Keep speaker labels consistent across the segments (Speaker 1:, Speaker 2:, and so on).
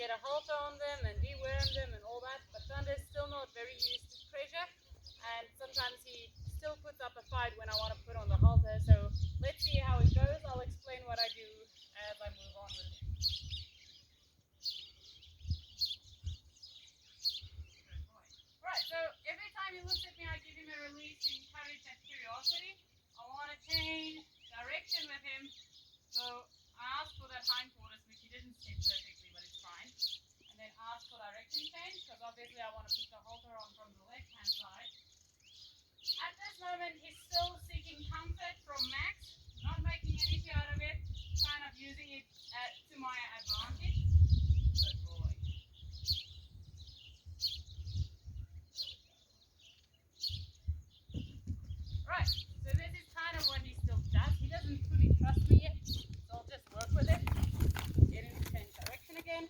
Speaker 1: get a halter on them and deworm them and all that, but Thunder's still not very used to pressure, and sometimes he still puts up a fight when I want to put on the halter. So let's see how it goes. I'll explain what I do as I move on with him. Right, so every time he looks at me, I give him a release to encourage that curiosity. I want to change direction with him, so I ask for that hindquarters, which he didn't set perfectly, but it's fine. And then ask for direction change, because obviously I want to put the halter on from the left-hand side. At this moment, he's still seeking comfort from Max, not making an issue out of it, kind of using it to my advantage. Good boy. Right, so this is kind of what he still does. He doesn't fully trust me yet, so I'll just work with it. Get him to change direction again.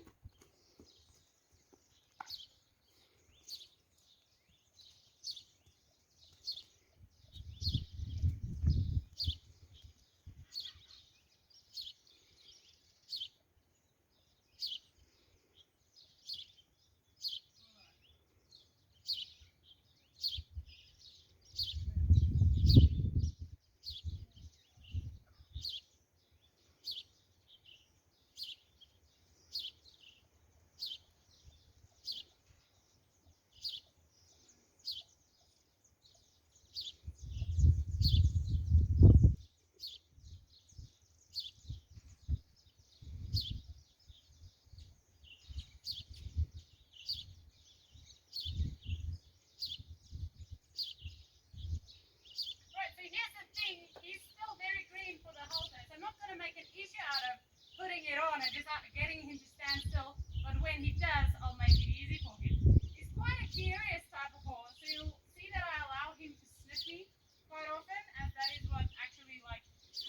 Speaker 1: He's still very green for the halter, so I'm not going to make an issue out of putting it on and just getting him to stand still, but when he does, I'll make it easy for him. He's quite a curious type of horse, so you'll see that I allow him to sniff me quite often, and that is what actually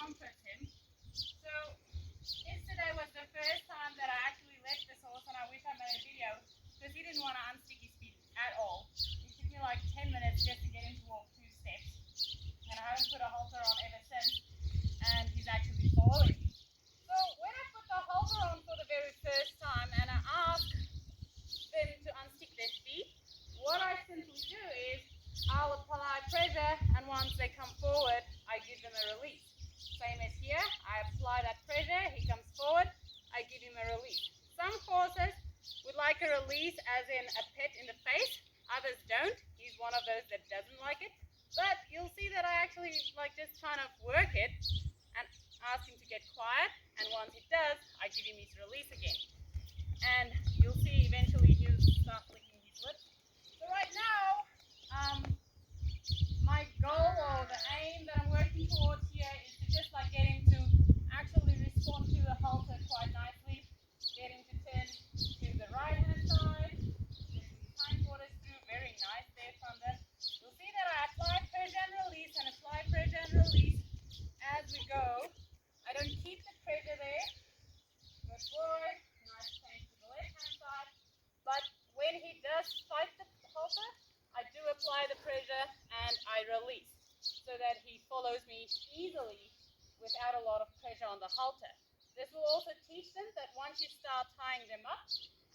Speaker 1: comforts him. So yesterday was the first time that I actually left this horse, and I wish I made a video, because he didn't want to unstick his feet at all. It took me like 10 minutes just to get him to walk 2 steps. And I haven't put a halter on ever since, and he's actually following me. So when I put the halter on for the very first time and I ask them to unstick their feet, what I simply do is I'll apply pressure, and once they come forward, I give them a release. Same as here, I apply that pressure, he comes forward, I give him a release. Some horses would like a release as in a pet in the face, others don't. He's one of those that doesn't like it. But you'll see that I actually just kind of work it and ask him to get quiet, and once he does, I give him his release again. And you'll see eventually he'll start licking his lips. So right now, my goal or the aim that I'm working towards here is to just get him to actually respond to the halter quite nicely, get him to turn to the right hand side, get his hindquarters through, very nice there, Thunder. You'll see that I apply pressure and release and apply pressure and release as we go. I don't keep the pressure there. Good boy. Nice change to the left hand side. But when he does fight the halter, I do apply the pressure and I release so that he follows me easily without a lot of pressure on the halter. This will also teach them that once you start tying them up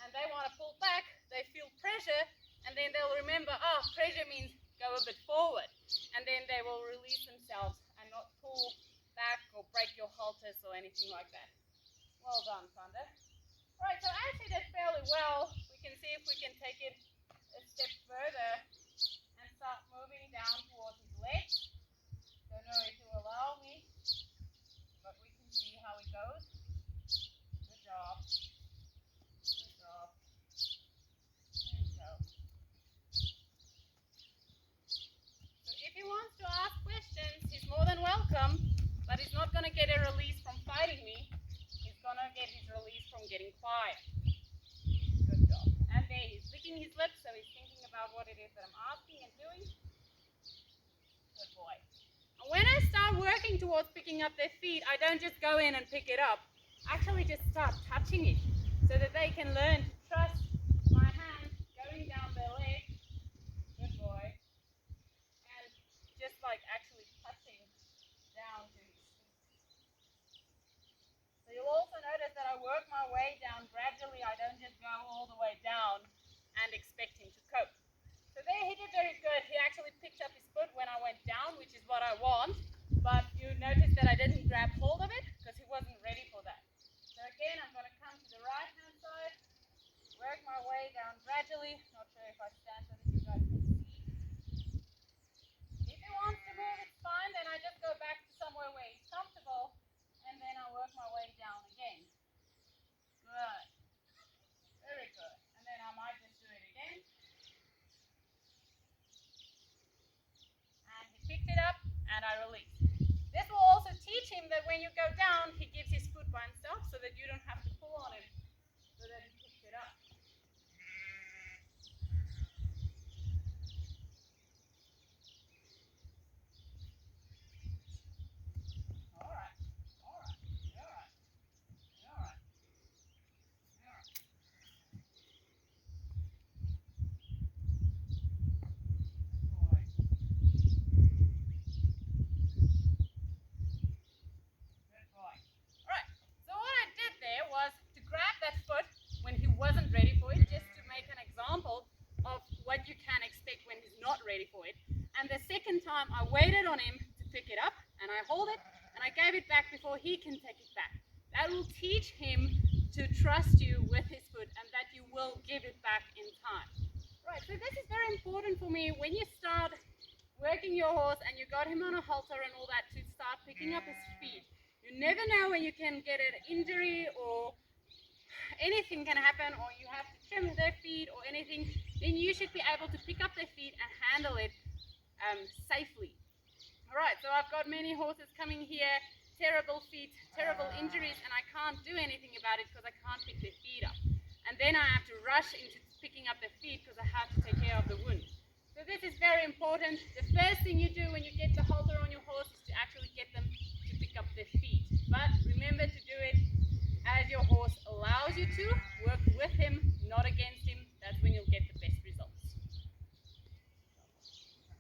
Speaker 1: and they want to pull back, they feel pressure, and then they'll remember, pressure means go a bit forward, and then they will release themselves and not pull back or break your halters or anything like that. Well done, Thunder. Right, so as he did fairly well, we can see if we can take it a step further and start moving down towards his legs. Don't know if he'll allow me, but we can see how it goes. Good job. Good job. There we go. So if he wants to ask questions, he's more than welcome, but he's not going to get a release from fighting me. He's going to get his release from getting quiet. Good job. And there, he's licking his lips, so he's thinking about what it is that I'm asking and doing. Good boy. And when I start working towards picking up their feet, I don't just go in and pick it up. I actually just start touching it so that they can learn to trust my hand going down their leg. Good boy. And just actually touching down to his feet. So you'll also notice that I work my way down gradually. I don't just go when you go down, he gives his foot by himself so that you don't have to pull on him, so that he picks it up. All right, all right, all right, all right, all right. Alright, so what I did there was to grab that foot when he wasn't ready for it, just to make an example of what you can expect when he's not ready for it. And the second time I waited on him to pick it up, and I hold it, and I gave it back before he can take it back. That will teach him to trust you with his foot and that you will give it back in time. Right, so this is very important for me when you start working your horse and you got him on a halter and all that, to start picking up his feet. You never know when you can get an injury or anything can happen, or you have to trim their feet or anything. Then you should be able to pick up their feet and handle it safely. Alright, so I've got many horses coming here, terrible feet, terrible injuries, and I can't do anything about it because I can't pick their feet up. And then I have to rush into picking up their feet because I have to take care of the wound. So this is very important. The first thing you do when you get the halter on your horse is to actually get them to pick up their feet. But remember to do it as your horse allows you to,